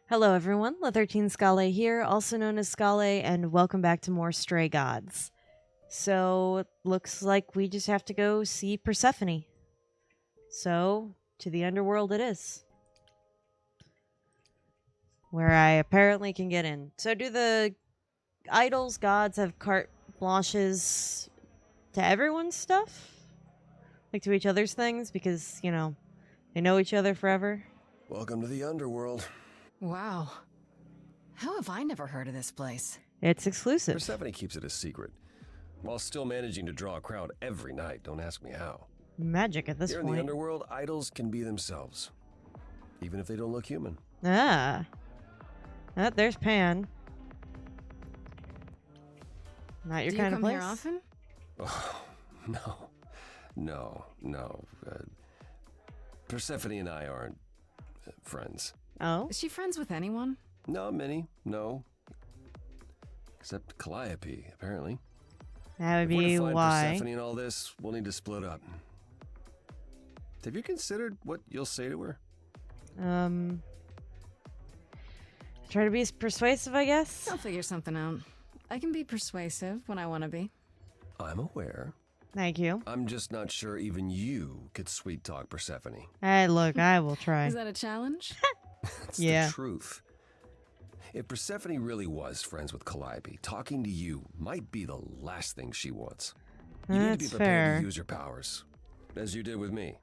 Hello everyone, La13 Scale here, also known as Scale, and welcome back to more Stray Gods. So, looks like we just have to go see Persephone. So, to the underworld it is. Where I apparently can get in. So do the idols, gods have carte blanches to everyone's stuff? Like to each other's things? Because, you know, they know each other forever? Welcome to the underworld. Wow. How have I never heard of this place? It's exclusive. Persephone keeps it a secret, while still managing to draw a crowd every night. Don't ask me how. Magic at this Here point. in the underworld, idols can be themselves, even if they don't look human. Ah. There's Pan. Not your Do kind you of come place. here often? Oh, no. Persephone and I aren't friends. Oh? Is she friends with anyone? Not many, no. Except Calliope, apparently. That would If we're be to find why. Persephone and all this, we'll need to split up. Have you considered what you'll say to her? Try to be persuasive, I guess. I'll figure something out. I can be persuasive when I want to be. I'm aware. Thank you. I'm just not sure even you could sweet talk Persephone. Hey, look, I will try. Is that a challenge? It's Yeah. the truth. If Persephone really was friends with Calliope, talking to you might be the last thing she wants. You need to be That's prepared fair. to use your powers, as you did with me.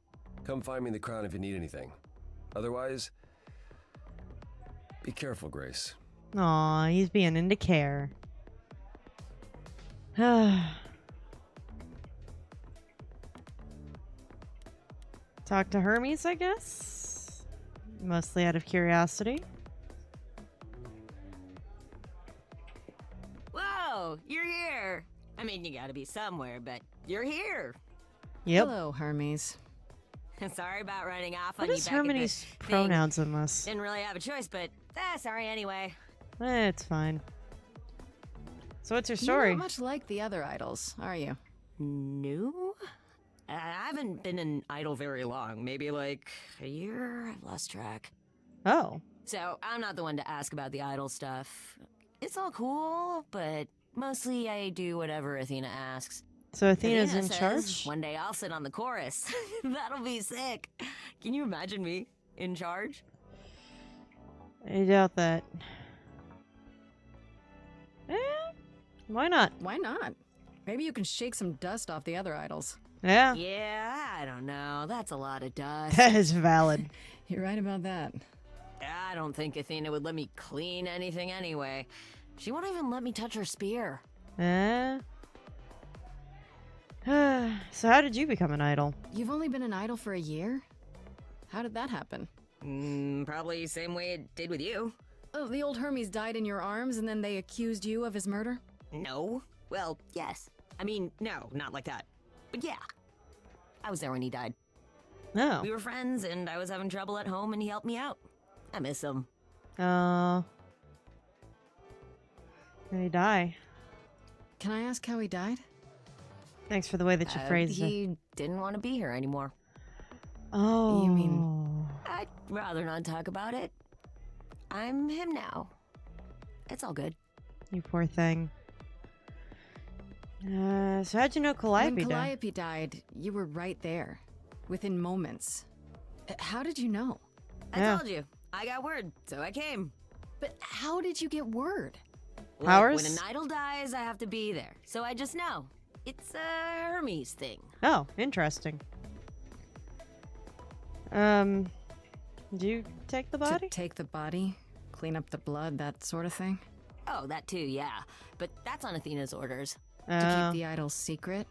Come find me in the crown if you need anything. Otherwise, be careful, Grace. Aw, he's being into care. Talk to Hermes, I guess? Mostly out of curiosity. Whoa, you're here. I mean, you gotta be somewhere, but you're here. Yep. Hello, Hermes. Sorry about running off What on you is back at the Hermes' thing. pronouns in this? Didn't really have a choice, but sorry anyway. It's fine. So what's your You're story? not much like the other idols, are you? New? I haven't been an idol very long. Maybe like a year. I've lost track. Oh. So I'm not the one to ask about the idol stuff. It's all cool, but mostly I do whatever Athena asks. So Athena's Athena in says, charge? One day I'll sit on the chorus. That'll be sick. Can you imagine me in charge? I doubt that. Why not? Why not? Maybe you can shake some dust off the other idols. Yeah, Yeah, I don't know. That's a lot of dust. that is valid. You're right about that. I don't think Athena would let me clean anything anyway. She won't even let me touch her spear. So how did you become an idol? You've only been an idol for a year? How did that happen? Probably same way it did with you. Oh, the old Hermes died in your arms and then they accused you of his murder? No? Well, yes. I mean, no, not like that. But yeah. I was there when he died. No. We were friends, and I was having trouble at home, and he helped me out. I miss him. Did he die? Can I ask how he died? Thanks for the way that you phrased it. He didn't want to be here anymore. Oh. You mean- I'd rather not talk about it. I'm him now. It's all good. You poor thing. So how'd you know Calliope When died? Calliope died, you were right there. Within moments. How did you know? I Yeah. told you. I got word, so I came. But how did you get word? Look, Powers? when an idol dies, I have to be there. So I just know. It's a Hermes thing. Oh, interesting. Do you take the body? To take the body, clean up the blood, that sort of thing? Oh, that too, yeah. But that's on Athena's orders. To Oh. keep the idol secret?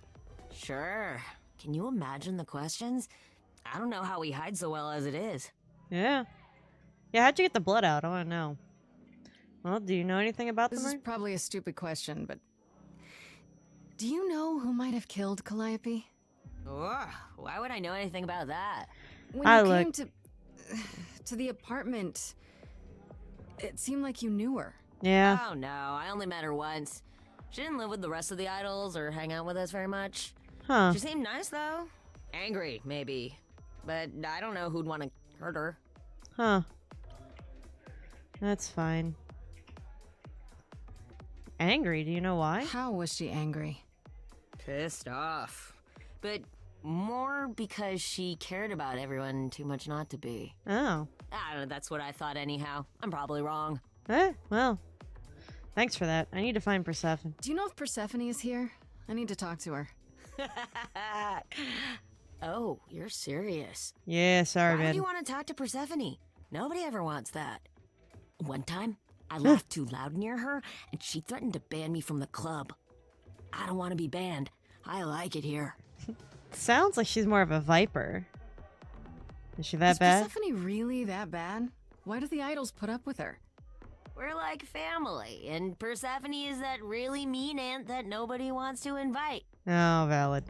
Sure. Can you imagine the questions? I don't know how he hides so well as it is. Yeah. Yeah, how'd you get the blood out? I want to know. Well, do you know anything about This them? is probably a stupid question, but... Do you know who might have killed Calliope? Ugh, why would I know anything about that? When I you look- came to the apartment, it seemed like you knew her. Yeah. Oh no, I only met her once. She didn't live with the rest of the idols or hang out with us very much. Huh. She seemed nice though. Angry, maybe. But I don't know who'd want to hurt her. Huh. That's fine. Angry? Do you know why? How was she angry? Pissed off. But more because she cared about everyone too much not to be. Oh. I don't know, that's what I thought anyhow. I'm probably wrong. Well. Thanks for that. I need to find Persephone. Do you know if Persephone is here? I need to talk to her. Oh, you're serious. Yeah, sorry, Why would man. you want to talk to Persephone? Nobody ever wants that. One time, I laughed too loud near her, and she threatened to ban me from the club. I don't want to be banned. I like it here. Sounds like she's more of a viper. Is she that Is bad? Persephone really that bad? Why do the idols put up with her? We're like family, and Persephone is that really mean aunt that nobody wants to invite. Oh, valid.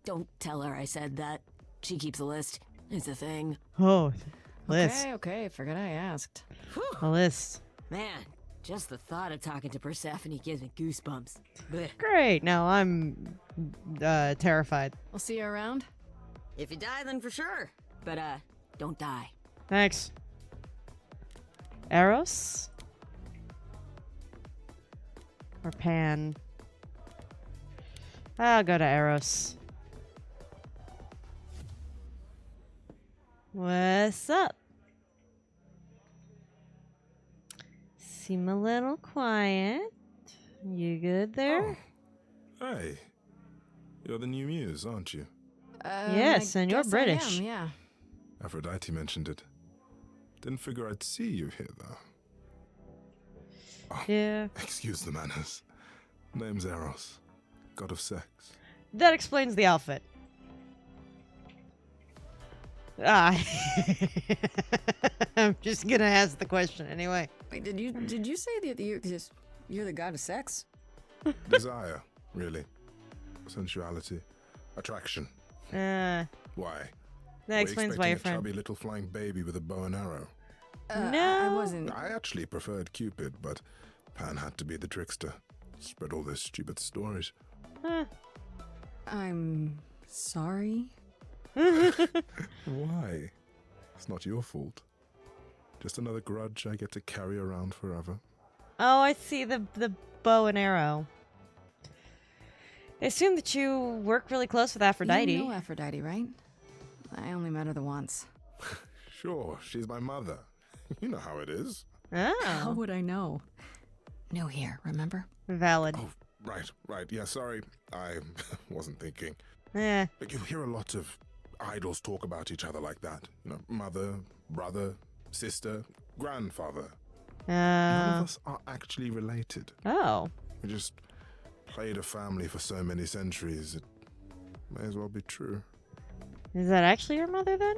Don't tell her I said that. She keeps a list. It's a thing. Oh, list. Okay, forgot I asked. A list. Man, just the thought of talking to Persephone gives me goosebumps. Blech. Great. Now I'm terrified. I'll see you around. If you die, then for sure. But, don't die. Thanks. Eros? Or Pan? I'll go to Eros. What's up? Seem a little quiet. You good there? Oh. Hey, you're the new muse, aren't you? Yes, I and you're guess I British. am, yeah. Aphrodite mentioned it. Didn't figure I'd see you here, though. Oh, Yeah. excuse the manners. Name's Eros, god of sex. That explains the outfit. Ah. I'm just gonna ask the question anyway. Wait, did you say that you're the god of sex? Desire, really. Sensuality. Attraction. Uh, Why? that explains why Were you you're expecting a friend. chubby little flying baby with a bow and arrow? No. I wasn't. I actually preferred Cupid, but Pan had to be the trickster. Spread all those stupid stories. Huh. I'm sorry. Why? It's not your fault. Just another grudge I get to carry around forever. Oh, I see the bow and arrow. I assume that you work really close with Aphrodite. You know Aphrodite, right? I only met her the once. Sure, she's my mother. You know how it is. How Oh, would I know? New here, remember? valid. Oh, right. Yeah, sorry. I wasn't thinking. Eh. But you hear a lot of idols talk about each other like that. You know, mother, brother, sister, grandfather. None of us are actually related. Oh. We just played a family for so many centuries. It may as well be true. Is that actually your mother then?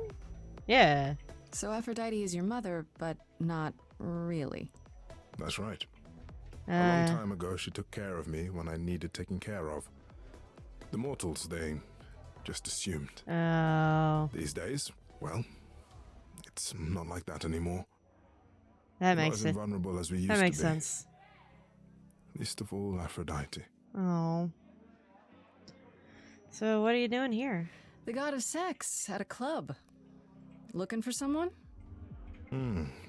Yeah. So Aphrodite is your mother, but not really. That's right. A long Uh, time ago, she took care of me when I needed taking care of. The mortals, they just assumed. oh. These days, well, it's not like that anymore. That Not makes as it. invulnerable as we used That makes to be. sense. Least of all, Aphrodite. Oh. So what are you doing here? The god of sex at a club. Looking for someone?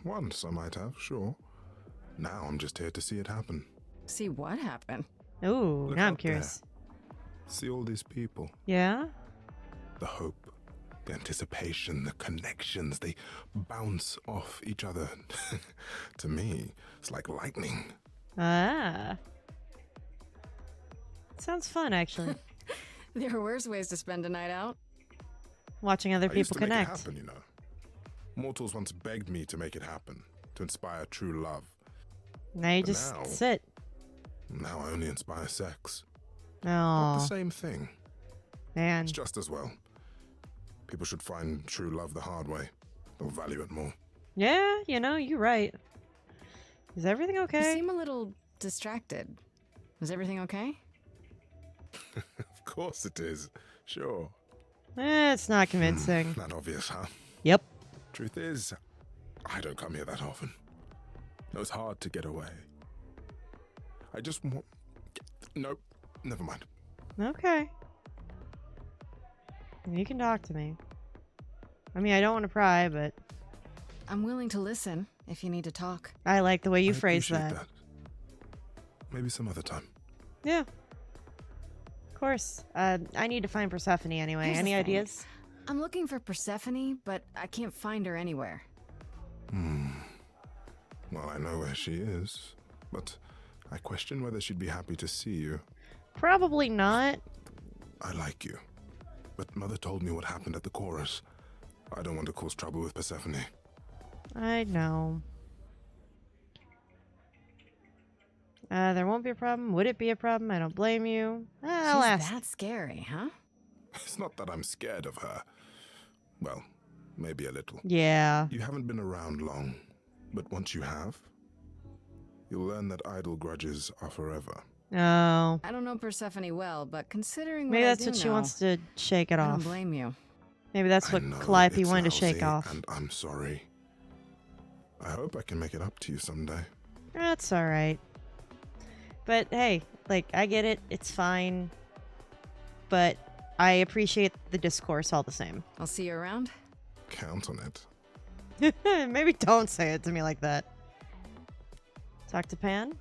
Once I might have, sure. Now I'm just here to see it happen. See what happened. Ooh, Look now I'm up there. curious. See all these people. Yeah? The hope, the anticipation, the connections, they bounce off each other. To me, it's like lightning. Ah. Sounds fun, actually. There are worse ways to spend a night out. Watching other I used people to make it connect. happen, you know. Mortals once begged me to make it happen, to inspire true love. Now you But just now- sit. Now I only inspire sex. Not the Oh, same thing. man. It's just as well. People should find true love the hard way. They'll value it more. Yeah, you're right. Is everything You okay? seem a little distracted. Is everything okay? Of course it is. Sure. It's not convincing. That obvious, huh? Yep. Truth is, I don't come here that often. No, it's hard to get away. I just want... Nope. Never mind. Okay. You can talk to me. I mean, I don't want to pry, but I'm willing to listen. if you need to talk. I like the way you I phrase appreciate that. Maybe some other time. Yeah. Of course. I need to find Persephone anyway. Here's the Any thing. ideas? I'm looking for Persephone, but I can't find her anywhere. Well, I know where she is, but I question whether she'd be happy to see you. Probably not. I like you, but Mother told me what happened at the chorus. I don't want to cause trouble with Persephone. I know. There won't be a problem. Would it be a problem? I don't blame you. I'll She's ask. that scary, huh? It's not that I'm scared of her. Well, maybe a little. Yeah. You haven't been around long, but once you have, you'll learn that idle grudges are forever. Oh. I don't know Persephone well, but considering Maybe what that's I do what she know, wants to shake it I don't off. blame you. Maybe that's I what know Calliope it's wanted to shake lousy, off. and I'm sorry. I hope I can make it up to you someday. That's alright. But hey, like, I get it. It's fine. But I appreciate the discourse all the same. I'll see you around. Count on it. Maybe don't say it to me like that. Talk to Pan?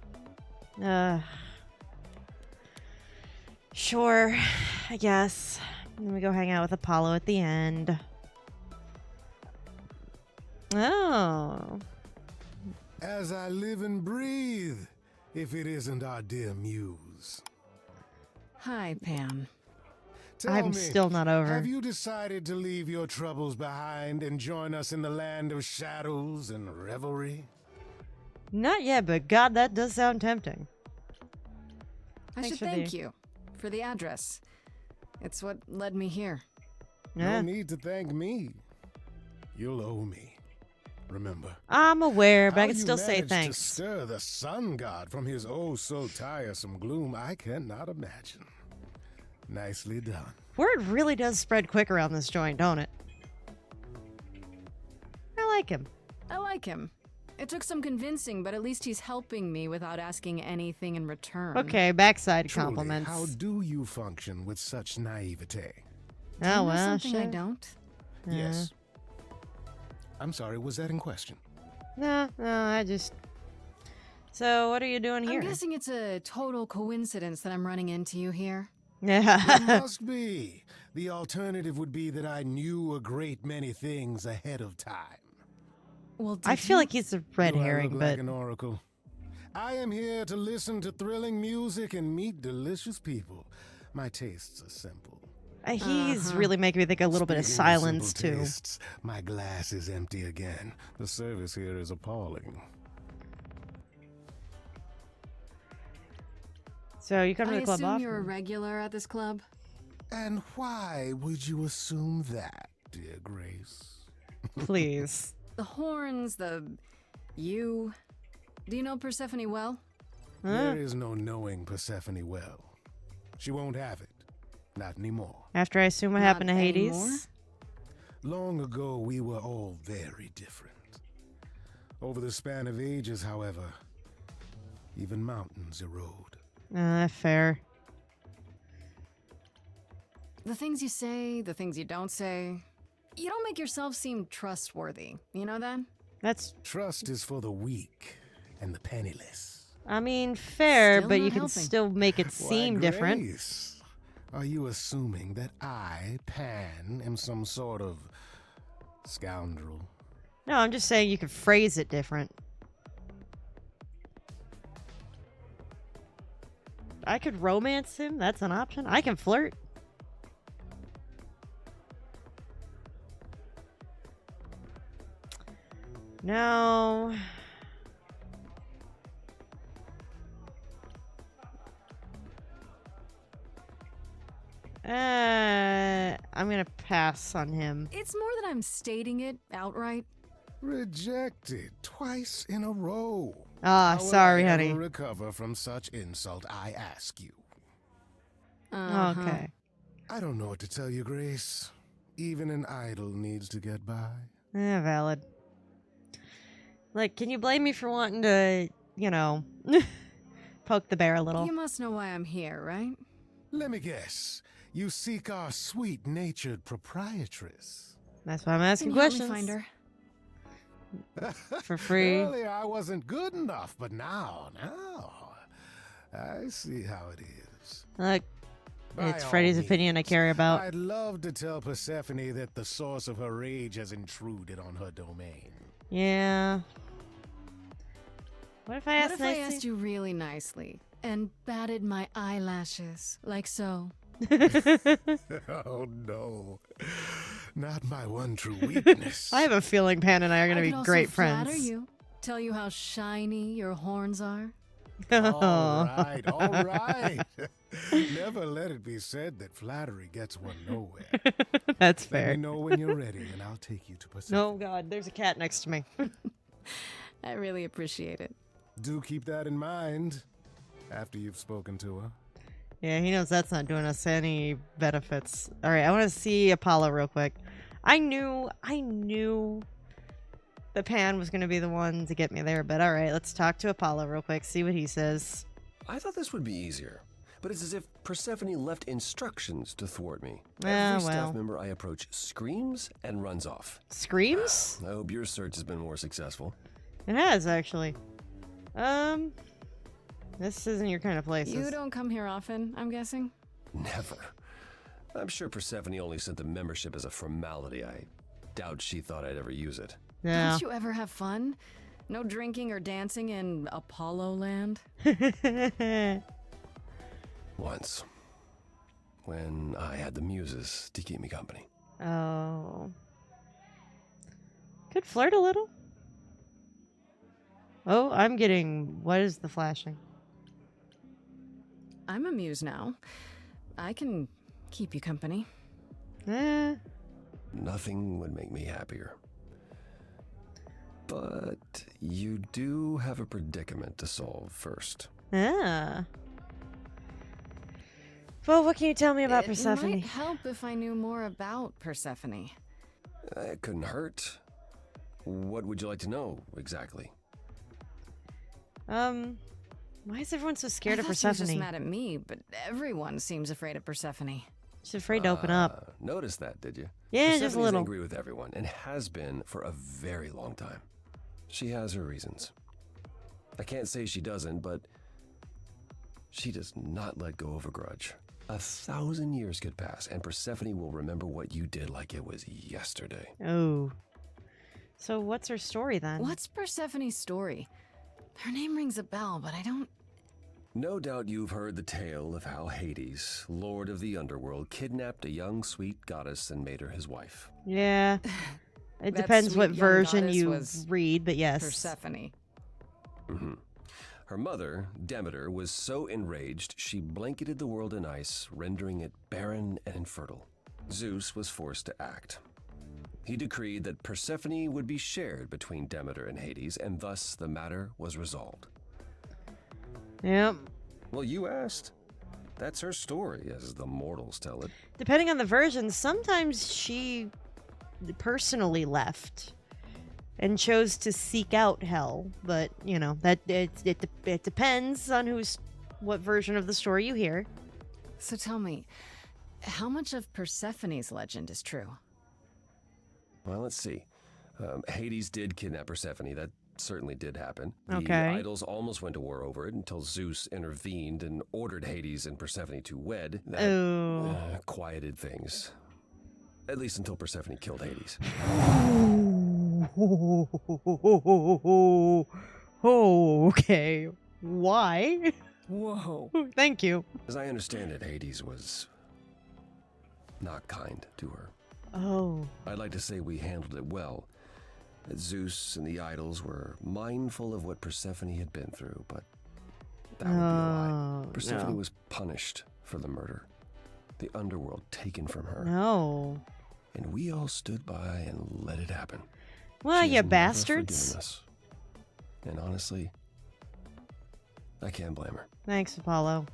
Sure, I guess. Then we go hang out with Apollo at the end. Oh. As I live and breathe, if it isn't our dear muse. Hi, Pam. Tell I'm me, still not over. have you decided to leave your troubles behind and join us in the land of shadows and revelry? Not yet, but God, that does sound tempting. I Thanks should for thank the- you for the address. It's what led me here. Yeah. No need to thank me. You'll owe me. Remember. I'm aware, but I How can you still say managed thanks. To stir the sun god from his oh so tiresome gloom, I cannot imagine. Nicely done. Word really does spread quick around this joint, don't it? I like him. I like him. It took some convincing, but at least he's helping me without asking anything in return. Okay, backside Truly, compliments. how do you function with such naivete? Do you Oh know well, something I shit. don't? Yes. I'm sorry, was that in question? No, I just. So, what are you doing here? I'm guessing it's a total coincidence that I'm running into you here. It Yeah. must be. The alternative would be that I knew a great many things ahead of time. Well, I did feel you? like he's a red Do I herring, look but like an oracle? I am here to listen to thrilling music and meet delicious people. My tastes are simple. he's really making me think a little bit of Speaking silence simple too. tastes, my glass is empty again. The service here is appalling. So you come to I the club assume often? you're a regular at this club? And why would you assume that, dear Grace? Please. The horns, you. Do you know Persephone well? There is no knowing Persephone well. She won't have it. Not anymore. After I assume what Not happened to anymore? Hades. Long ago, we were all very different. Over the span of ages, however, even mountains erode. Fair. The things you say, the things you don't say. You don't make yourself seem trustworthy. You know that? That's, Trust is for the weak and the penniless. I mean, fair, Still but not you can helping. still make it Why, seem different. Grace, are you assuming that I, Pan, am some sort of scoundrel? No, I'm just saying you could phrase it different. I could romance him. That's an option. I can flirt. No. I'm gonna pass on him. It's more that I'm stating it outright. Rejected twice in a row. Ah, How will sorry, I honey. ever recover from such insult, I ask you? Uh-huh. Okay. I don't know what to tell you, Grace. Even an idol needs to get by. Valid. Like, can you blame me for wanting to, poke the bear a little? You must know why I'm here, right? Let me guess. You seek our sweet-natured proprietress. That's why I'm asking Can you help me questions. find her? for free. Earlier I wasn't good enough, but now, I see how it is. Look, By it's all Freddy's opinion I means, care about. I'd love to tell Persephone that the source of her rage has intruded on her domain. Yeah. What if I What asked if I nicely? asked you really nicely and batted my eyelashes, like so? Oh no, not my one true weakness. I have a feeling Pan and I are going I to could be also great flatter friends. you, tell you how shiny your horns are. All right, all right. Never let it be said that flattery gets one nowhere. That's Let me fair. know when you're ready, and I'll take you to Persephone. No, God, there's a cat next to me. I really appreciate it. Do keep that in mind after you've spoken to her. Yeah, he knows that's not doing us any benefits. All right, I want to see Apollo real quick. I knew the Pan was going to be the one to get me there, but all right, let's talk to Apollo real quick, see what he says. I thought this would be easier, but it's as if Persephone left instructions to thwart me. Ah, Every well. staff member I approach screams and runs off. Screams? I hope your search has been more successful. It has, actually. This isn't your kind of place. You don't come here often, I'm guessing? Never. I'm sure Persephone only sent the membership as a formality. I doubt she thought I'd ever use it. Yeah. Don't you ever have fun? No drinking or dancing in Apollo land? Once. When I had the muses to keep me company. Oh. Could flirt a little. Oh, I'm getting... What is the flashing? I'm a muse now. I can keep you company. Nothing would make me happier. But you do have a predicament to solve first. Ah. Well, what can you tell me about It Persephone? might help if I knew more about Persephone. It couldn't hurt. What would you like to know exactly? Why is everyone so scared I of thought she was Persephone? just mad at me, but everyone seems afraid of Persephone. She's afraid to open up. Noticed that, did you? Yeah, just a Persephone's little. angry with everyone and has been for a very long time. She has her reasons. I can't say she doesn't, but she does not let go of a grudge. 1,000 years could pass, and Persephone will remember what you did like it was yesterday. Oh. So what's her story then? What's Persephone's story? Her name rings a bell, but I don't... No doubt you've heard the tale of how Hades, lord of the underworld, kidnapped a young sweet goddess and made her his wife. Yeah. It That depends sweet what young version goddess you was read, but yes. Persephone. Her mother, Demeter, was so enraged she blanketed the world in ice, rendering it barren and infertile. Zeus was forced to act. He decreed that Persephone would be shared between Demeter and Hades, and thus the matter was resolved. Yep. Well, you asked. That's her story, as the mortals tell it. Depending on the version, sometimes she personally left and chose to seek out hell, but you know that it depends on what version of the story you hear. So tell me, how much of Persephone's legend is true? Well, let's see. Hades did kidnap Persephone. That certainly did happen. The Okay. idols almost went to war over it until Zeus intervened and ordered Hades and Persephone to wed. That Oh. quieted things. At least until Persephone killed Hades. Oh, okay. Why? Whoa. Thank you. As I understand it, Hades was not kind to her. Oh. I'd like to say we handled it well. That Zeus and the idols were mindful of what Persephone had been through, but that would be a lie. Oh, Persephone no. was punished for the murder. The underworld taken from her. No. And we all stood by and let it happen. Well, She you has never bastards. forgiven us. And honestly, I can't blame her. Thanks, Apollo.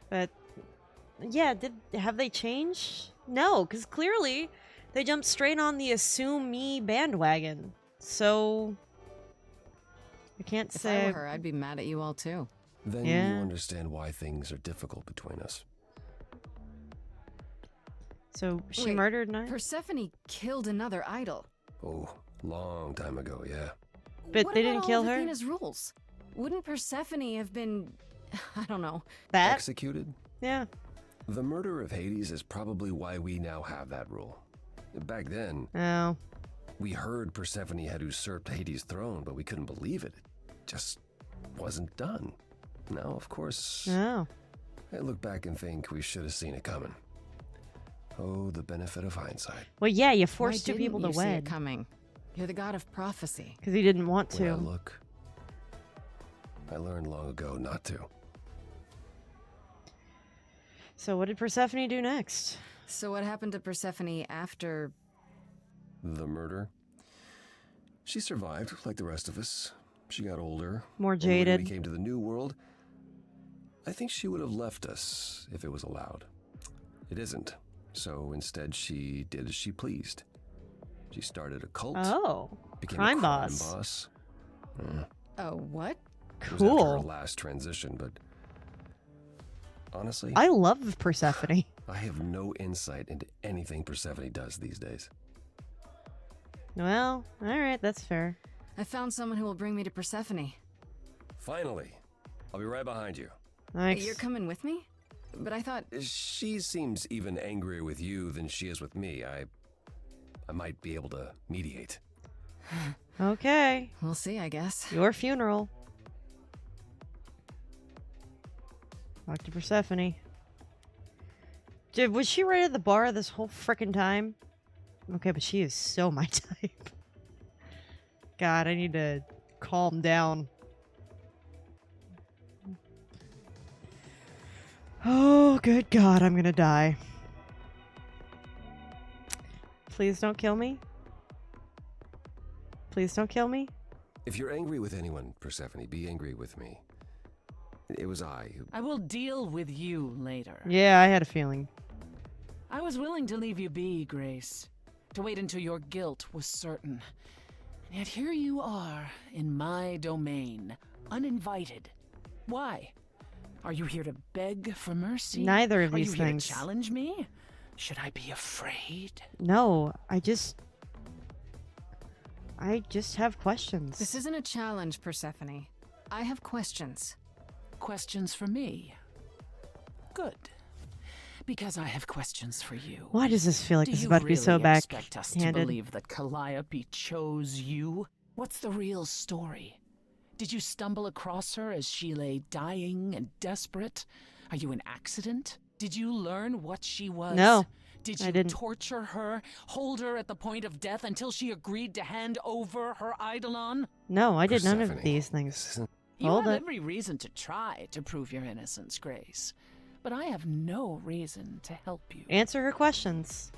But yeah, have they changed? No, because clearly they jumped straight on the assume me bandwagon. So I can't If say. I were her, I'd be mad at you all too. Then Yeah. you understand why things are difficult between us. So she Wait, murdered Nine? Persephone killed another idol. Oh, long time ago, yeah. But What they about didn't all kill of her? Athena's rules? Wouldn't Persephone have been, I don't know. That? Executed? Yeah. The murder of Hades is probably why we now have that rule. Back then, Oh. we heard Persephone had usurped Hades' throne, but we couldn't believe it. It just wasn't done. Now, of course, Oh. I look back and think we should have seen it coming. Oh, the benefit of hindsight. Well, yeah, you Why forced two didn't people to you see it wed. coming? You're the god of prophecy. Because he didn't want When I to. look, I learned long ago not to. So what did Persephone do next? So what happened to Persephone after... The murder? She survived, like the rest of us. She got older. More and when jaded. we came to the new world, I think she would have left us if it was allowed. It isn't. So instead, she did as she pleased. She started a cult. Oh. Became Crime a boss. boss. Oh, what? It was after her Cool. last transition, but honestly, I love Persephone. I have no insight into anything Persephone does these days. Well, alright, that's fair. I found someone who will bring me to Persephone. Finally, I'll be right behind you. Thanks. You're coming with me? But I thought... She seems even angrier with you than she is with me. I might be able to mediate. Okay. We'll see, I guess. Your funeral. Talk to Persephone. Dude, was she right at the bar this whole frickin' time? Okay, but she is so my type. God, I need to calm down. Oh, good God, I'm gonna die. Please don't kill me. Please don't kill me. If you're angry with anyone, Persephone, be angry with me. It was I who... I will deal with you later. Yeah, I had a feeling. I was willing to leave you be, Grace. To wait until your guilt was certain. And yet here you are, in my domain, uninvited. Why? Are you here to beg for mercy? Neither of Are these you here things. to challenge me? Should I be afraid? No, I just have questions. This isn't a challenge, Persephone. I have questions. Questions for me? Good. Because I have questions for you. Why does this feel like Do this is you about to be really so expect us to backhanded? believe that Calliope chose you? What's the real story? Did you stumble across her as she lay dying and desperate? Are you an accident? Did you learn what she was? No, Did I you didn't. torture her, hold her at the point of death until she agreed to hand over her eidolon? No, I did none of Persephone, these this things. isn't... You Hold have it. every reason to try to prove your innocence, Grace. But I have no reason to help you. Answer her questions.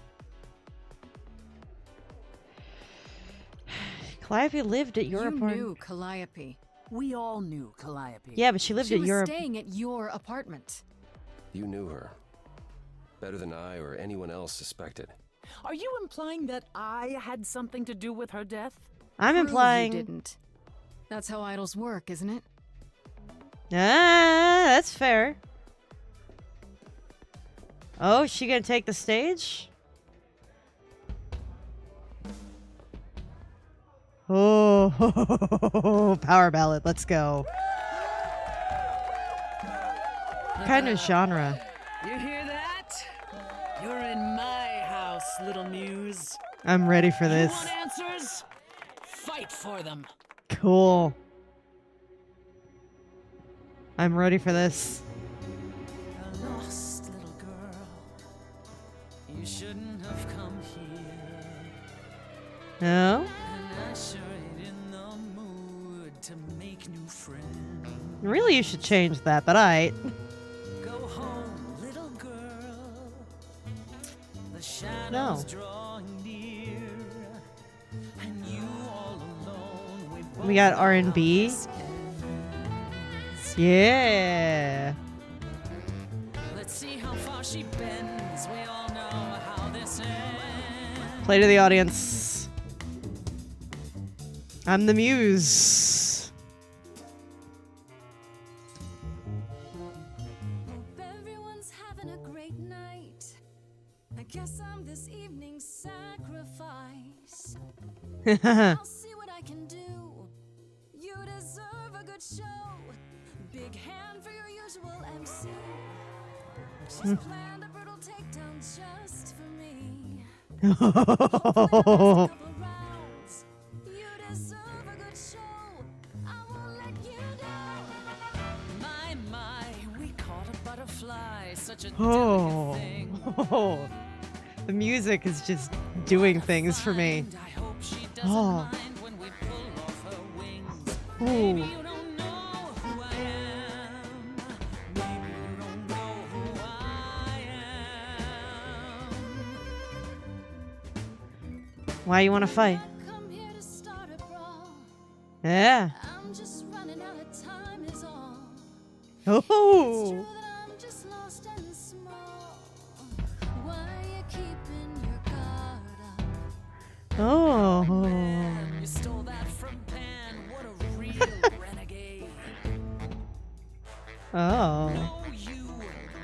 Calliope lived at your You apartment. knew Calliope. We all knew Calliope. Yeah, but she lived She at was your. staying at your apartment. You knew her. Better than I or anyone else suspected. Are you implying that I had something to do with her death? I'm Prove implying. You didn't. That's how idols work, isn't it? Ah, that's fair. Oh, is she gonna take the stage? Oh, power ballad. Let's go. What kind of genre? You hear that? You're in my house, little muse. I'm ready for You this. want answers? Fight for them. Cool. I'm ready for this. A lost little girl. You shouldn't have come here. No? And I sure ain't in the mood to make new friends. Really, you should change that, but I. Go home, little girl. The shadows No. drawing near. And you all alone. We got R&B. Yeah. Let's see how far she bends. We all know how this ends. Play to the audience. I'm the muse. Hope everyone's having a great night. I guess I'm I'll see what I can do. You deserve a good show. Big hand for your usual MC. She's planned a brutal takedown just for me. Hopefully last a couple rounds. You deserve a good show. I won't let you down. My, we caught a butterfly. Such a Oh. delicate thing. The music is just doing things for me. And I hope she doesn't Oh. mind when we pull off her wings. Ooh. Maybe you don't know who I am. Maybe you don't know who I am. Why you want to fight? Come here to start a brawl. Yeah. I'm just running out of time is all. Oh. True that I'm just lost and small. Why you keeping your guard up? Oh. You stole that from Pan. What a real renegade. Oh. No you,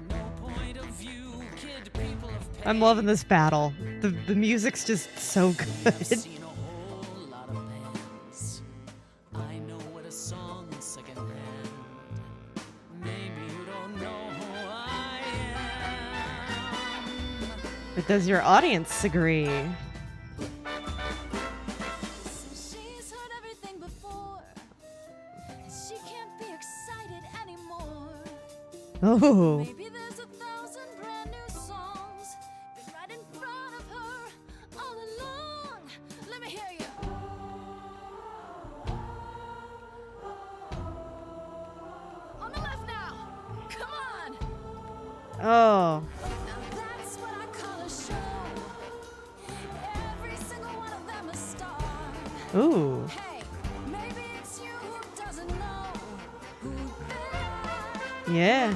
no point of view. Kid people of pain. I'm loving this battle. The music's just so good. Seen a whole lot of bands. I know what a song secondhand. Maybe you don't know who I am. But does your audience agree? She's heard everything before. She can't be excited anymore. Oh. Maybe there's 1,000 brand new songs been right in front of her all along. Let me hear you. On the left now. Come on. Oh. Now that's what I call a show. Every single one of them a star. Ooh. Hey, maybe it's you who doesn't know who they are. Yeah.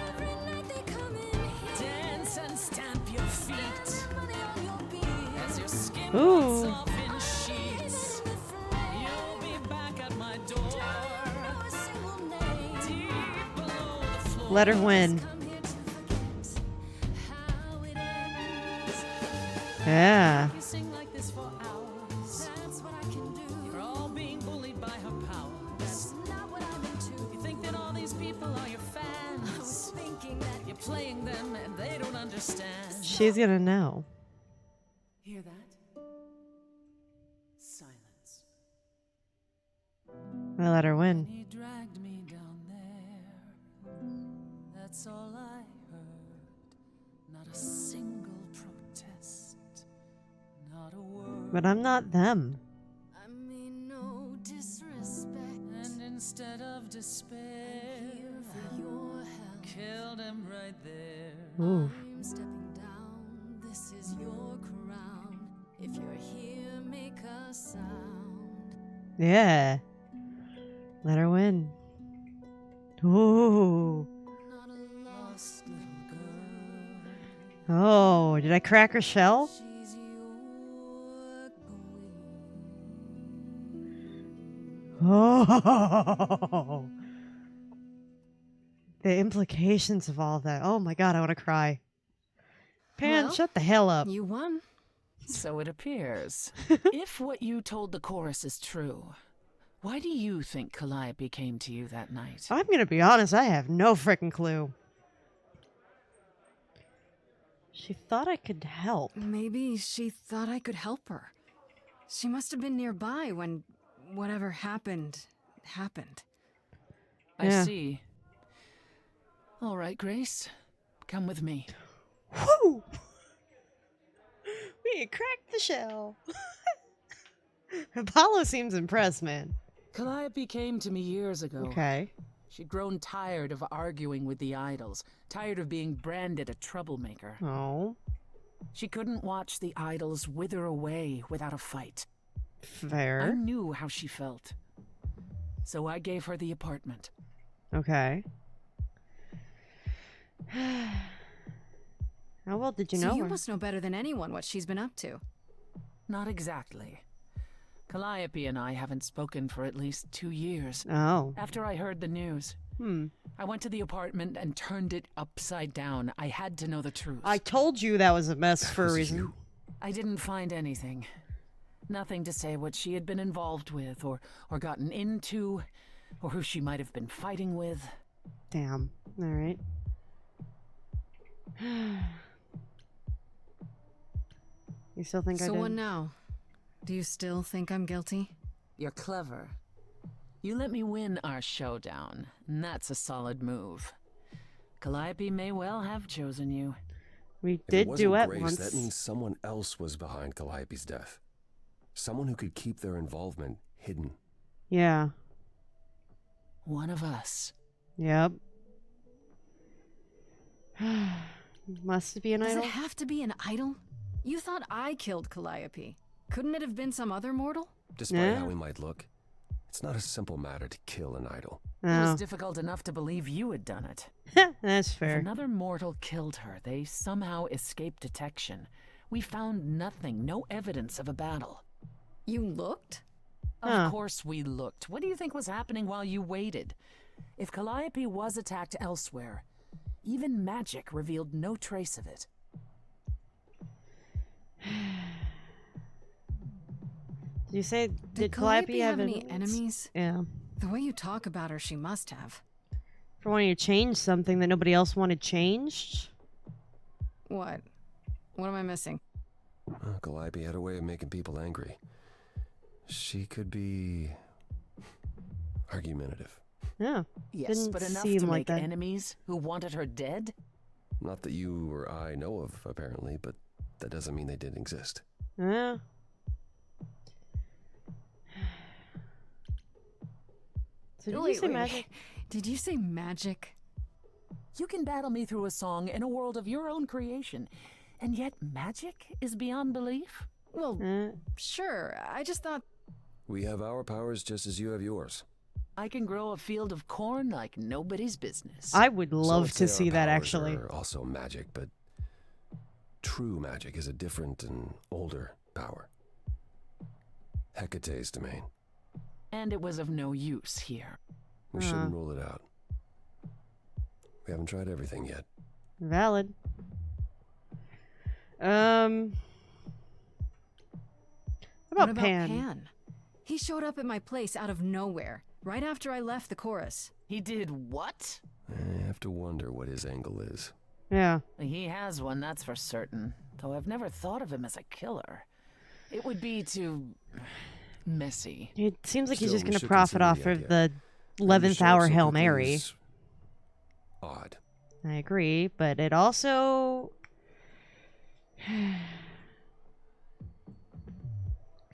Every night they come in here. Dance and stamp your feet Money on your beat. as your skin Ooh. melts off in sheets. In the flame. You'll be back at my door. Know a single name. Deep below the floor. Let her win. Come here to forget how it ends. Yeah. You sing like this for hours. That's what I can do. You're all being bullied by her powers. That's not what I'm into. You think that all these people are your I fans. was thinking that You're playing them and they don't understand. She's gonna know. Hear that? Silence. I let her win. He dragged me down there. That's all I heard. Not a single protest. Not a word. But I'm not them. I mean no disrespect. And instead of despair, Here for your help. killed him right there. Ooh. I'm stepping down. This is your crown. If you're here, make a sound. Yeah. Let her win. Ooh. Not a lost Lost little girl. Oh, did I crack her shell? she's your queen. Oh. The implications of all that. Oh my god, I want to cry. Pan, Well, shut the hell up. You won. So it appears. If what you told the chorus is true, why do you think Calliope came to you that night? I'm gonna be honest, I have no freaking clue. She thought I could help. Maybe she thought I could help her. She must have been nearby when whatever happened. I Yeah. see. All right, Grace. Come with me. Woo! We cracked the shell. Apollo seems impressed, man. Calliope came to me years ago. Okay. She'd grown tired of arguing with the idols, tired of being branded a troublemaker. Oh, She couldn't watch the idols wither away without a fight. I fair. knew how she felt. So I gave her the apartment. Okay. How well did you So know you her? must know better than anyone what she's been up to. Not exactly. Calliope and I haven't spoken for at least 2 years. Oh. After I heard the news, I went to the apartment and turned it upside down. I had to know the truth. I told you that was a mess for a Was reason. you. I didn't find anything. Nothing to say what she had been involved with, or gotten into, or who she might have been fighting with. Damn. All right. You still think I So did? what now? Do you still think I'm guilty? You're clever. You let me win our showdown, and that's a solid move. Calliope may well have chosen you. We If it did wasn't duet Grace, once. that means someone else was behind Calliope's death. Someone who could keep their involvement hidden. Yeah. One of us. Yep. Must be an Does idol. it have to be an idol? You thought I killed Calliope. Couldn't it have been some other mortal? Despite Yeah. how we might look, it's not a simple matter to kill an idol. It Oh, was difficult enough to believe you had done it. that's If fair. another mortal killed her, they somehow escaped detection. We found nothing, no evidence of a battle. You looked? Huh. Of course we looked. What do you think was happening while you waited? If Calliope was attacked elsewhere, even magic revealed no trace of it. Did you say Did Calliope have any enemies? Yeah. The way you talk about her, she must have. For wanting to change something that nobody else wanted changed? What? What am I missing? Calliope had a way of making people angry. She could be argumentative. Yeah. Yes, Didn't but enough seem to like make that. enemies who wanted her dead? Not that you or I know of, apparently, but that doesn't mean they didn't exist. Yeah. So did you say magic? Did you say magic? You can battle me through a song in a world of your own creation, and yet magic is beyond belief? Well, Uh, sure. I just thought. We have our powers just as you have yours. I can grow a field of corn like nobody's business. I would love let's to say see our that powers actually. are also magic, but true magic is a different and older power. Hecate's domain. And it was of no use here. We shouldn't rule it out. We haven't tried everything yet. Valid. What What about about Pan? Pan? He showed up at my place out of nowhere, right after I left the chorus. He did what? I have to wonder what his angle is. Yeah. He has one, that's for certain. Though I've never thought of him as a killer. It would be too messy. It seems like he's Still, just we going to should profit consider off the of idea. the How you 11th show up hour so Hail quickly Mary. is odd. I agree, but it also...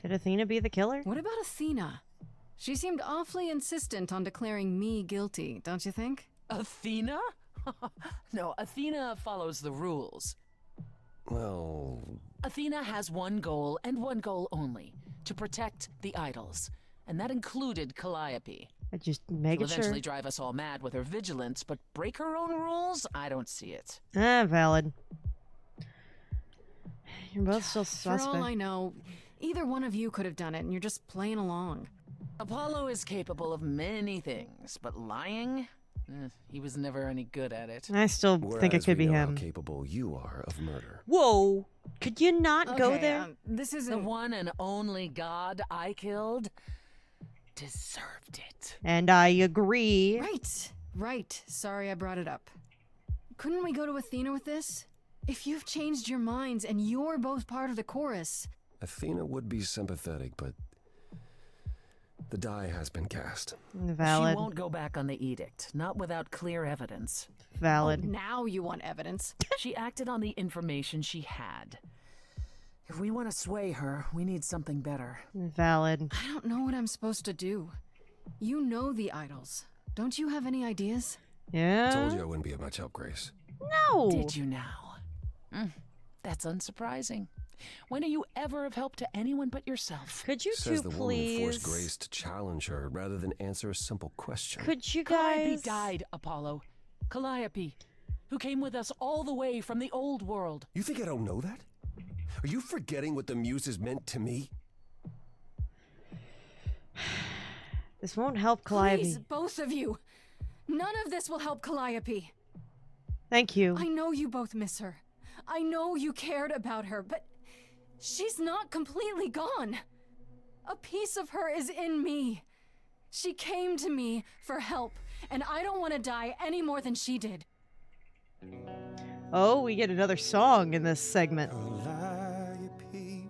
Could Athena be the killer? What about Athena? She seemed awfully insistent on declaring me guilty, don't you think? Athena? No, Athena follows the rules. Well, Athena has one goal, and one goal only. To protect the idols. And that included Calliope. I just She'll making sure. eventually drive us all mad with her vigilance, but break her own rules? I don't see it. Valid. You're both still For all suspect. I know, either one of you could have done it, and you're just playing along. Apollo is capable of many things, but lying? He was never any good at it. I still think it whereas could we be know him. how capable you are of murder. Whoa! Could you not go Okay, there? This The isn't. one and only god I killed deserved it. And I agree. Right. Sorry I brought it up. Couldn't we go to Athena with this? If you've changed your minds and you're both part of the chorus. Athena would be sympathetic, but the die has been cast. Valid. She won't go back on the edict, not without clear evidence. Valid. Now you want evidence. She acted on the information she had. If we want to sway her, we need something better. Valid. I don't know what I'm supposed to do. You know the idols. Don't you have any ideas? Yeah. Told you I wouldn't be of much help, Grace. No. Did you now? That's unsurprising. When are you ever of help to anyone but yourself? Could you Says two the woman who forced please? Grace to challenge her rather than answer a simple question. Could you Calliope guys? died, Apollo. Calliope, who came with us all the way from the old world. You think I don't know that? Are you forgetting what the Muses meant to me? This won't help Calliope. Please, both of you. None of this will help Calliope. Thank you. I know you both miss her. I know you cared about her, but She's not completely gone. A piece of her is in me. She came to me for help, and I don't want to die any more than she did. Oh, we get another song in this segment. Calliope,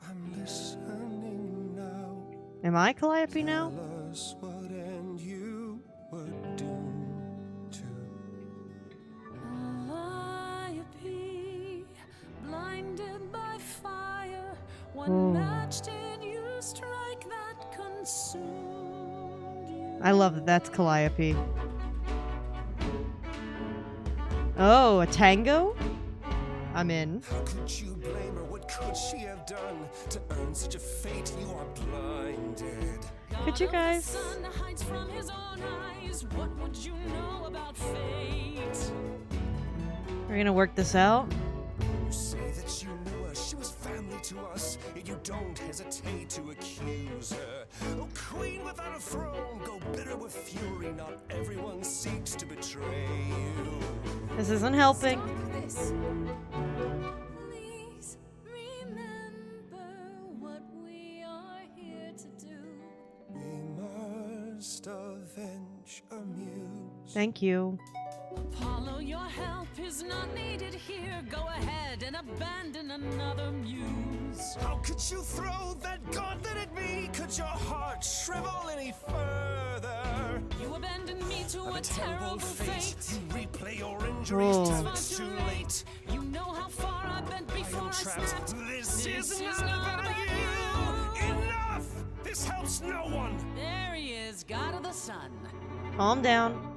I'm listening now. Am I Calliope now? Tell us what end you were doomed to. Calliope, blinded by fire, one Oh. match did you strike that consumed you. I love that that's Calliope. Oh, a tango? I'm in. How could you blame her? What could she have done to earn such a fate? You are blinded. Could you God of the guys? sun hides from his own eyes. What would you know about fate? We're gonna work this out. You say that you knew her, she was family to us, yet you don't hesitate to accuse her. Oh, queen without a throne, go bitter with fury. Not everyone seeks to betray you. This isn't helping. This. Please remember what we are here to do. We must avenge a muse. Thank you. Apollo, your help is not needed here. Go ahead and abandon another muse. How could you throw that gauntlet at me? Could your heart shrivel any further? You abandoned me to a terrible fate. You replay your injuries Oh. till it's too late. You know how far I've been before I Trapped. snapped. This is is not not about about you. Enough! This helps no one. There he is, God of the sun. Calm down.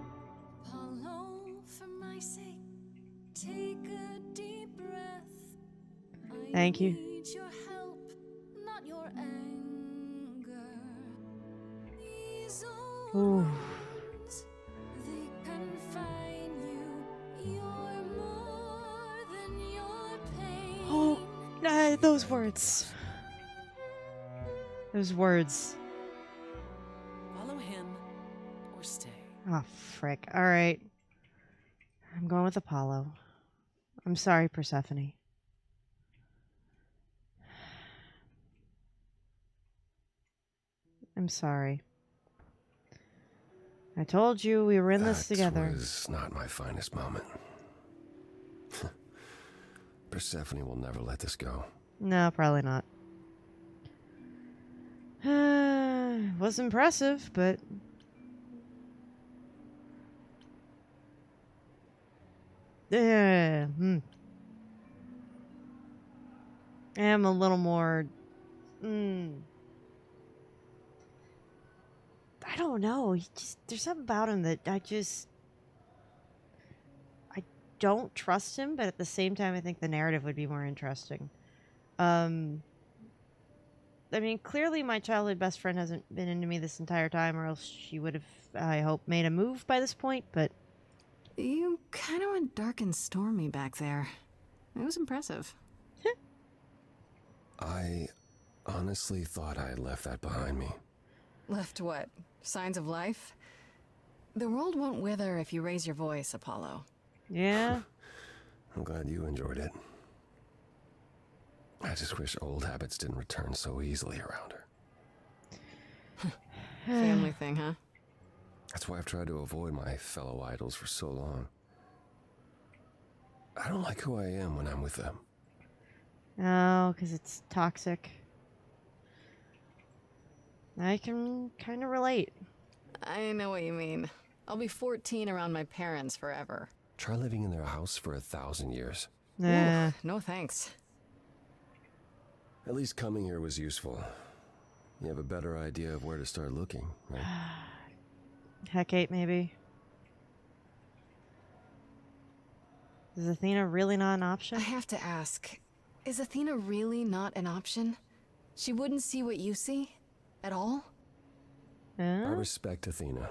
Apollo, for my sake, take a deep breath. I Thank you. need your help, not your anger. These old Ooh. wounds, they confine you. You're more than your pain. Oh, those words. Those words. Follow him or stay. Oh, frick. All right. I'm going with Apollo. I'm sorry, Persephone. I'm sorry. I told you we were in this together. That was not my finest moment. Persephone will never let this go. No, probably not. Was impressive, but I am a little more. I don't know. There's something about him that I don't trust him, but at the same time, I think the narrative would be more interesting. I mean, clearly my childhood best friend hasn't been into me this entire time, or else she would have, I hope, made a move by this point, but You kind of went dark and stormy back there. It was impressive. I honestly thought I had left that behind me. Left what? Signs of life? The world won't wither if you raise your voice, Apollo. yeah. I'm glad you enjoyed it. I just wish old habits didn't return so easily around her. Family thing, huh? That's why I've tried to avoid my fellow idols for so long. I don't like who I am when I'm with them. Oh, because it's toxic. I can kind of relate. I know what you mean. I'll be 14 around my parents forever. Try living in their house for 1,000 years. Nah. Ooh, no thanks. At least coming here was useful. You have a better idea of where to start looking, right? Hecate, maybe. Is Athena really not an I option? have to ask, is Athena really not an option? She wouldn't see what you see? At all? I Huh? respect Athena.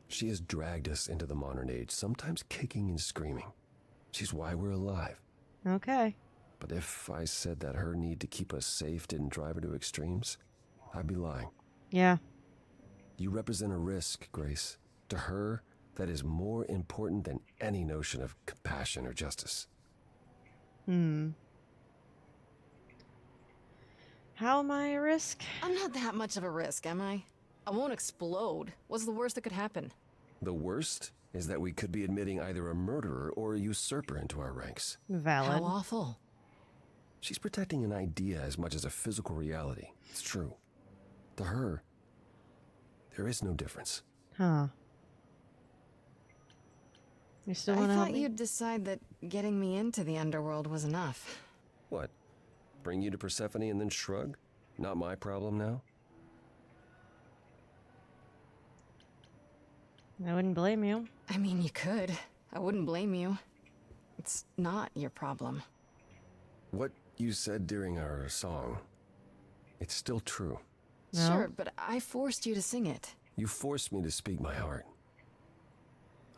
She has dragged us into the modern age, sometimes kicking and screaming. She's why we're alive. Okay. But if I said that her need to keep us safe didn't drive her to extremes, I'd be lying. Yeah. You represent a risk, Grace. To her, that is more important than any notion of compassion or justice. How am I a risk? I'm not that much of a risk, am I? I won't explode. What's the worst that could happen? The worst is that we could be admitting either a murderer or a usurper into our ranks. Valid. How awful. She's protecting an idea as much as a physical reality. It's true. To her, there is no difference. Huh. You still I want to help thought me? you'd decide that getting me into the underworld was enough. What? Bring you to Persephone and then shrug? Not my problem now? I wouldn't blame you. I mean, you could. I wouldn't blame you. It's not your problem. What you said during our song, it's still true. No? Sure, but I forced you to sing it. You forced me to speak my heart.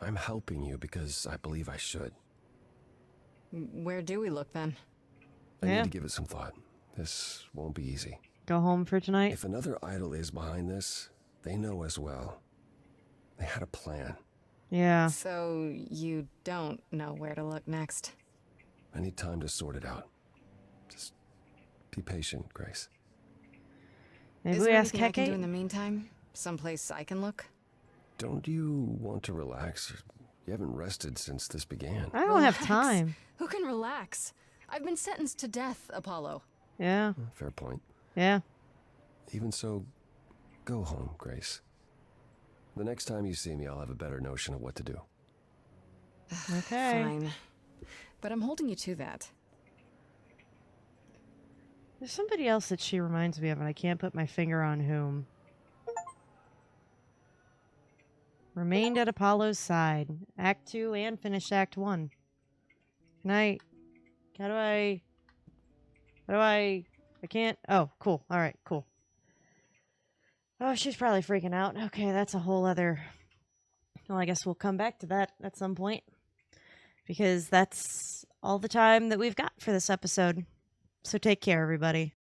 I'm helping you because I believe I should. Where do we look then? I Yeah. need to give it some thought. This won't be easy. Go home for tonight? If another idol is behind this, they know as well. They had a plan. Yeah. So you don't know where to look next. I need time to sort it out. Just be patient, Grace. Maybe Is we there ask anything I can do Hecate? in the meantime? Someplace I can look? Don't you want to relax? You haven't rested since this began. I don't have Relax. time. Who can relax? I've been sentenced to death, Apollo. Yeah. Fair point. Yeah. Even so, go home, Grace. The next time you see me, I'll have a better notion of what to do. Okay. Fine. But I'm holding you to that. There's somebody else that she reminds me of, and I can't put my finger on whom. Remained at Apollo's side. Act 2 and finished Act 1. Can I... How do I... I can't... Oh, cool. Alright, cool. Oh, she's probably freaking out. Okay, that's a whole other... Well, I guess we'll come back to that at some point. Because that's all the time that we've got for this episode. So take care, everybody.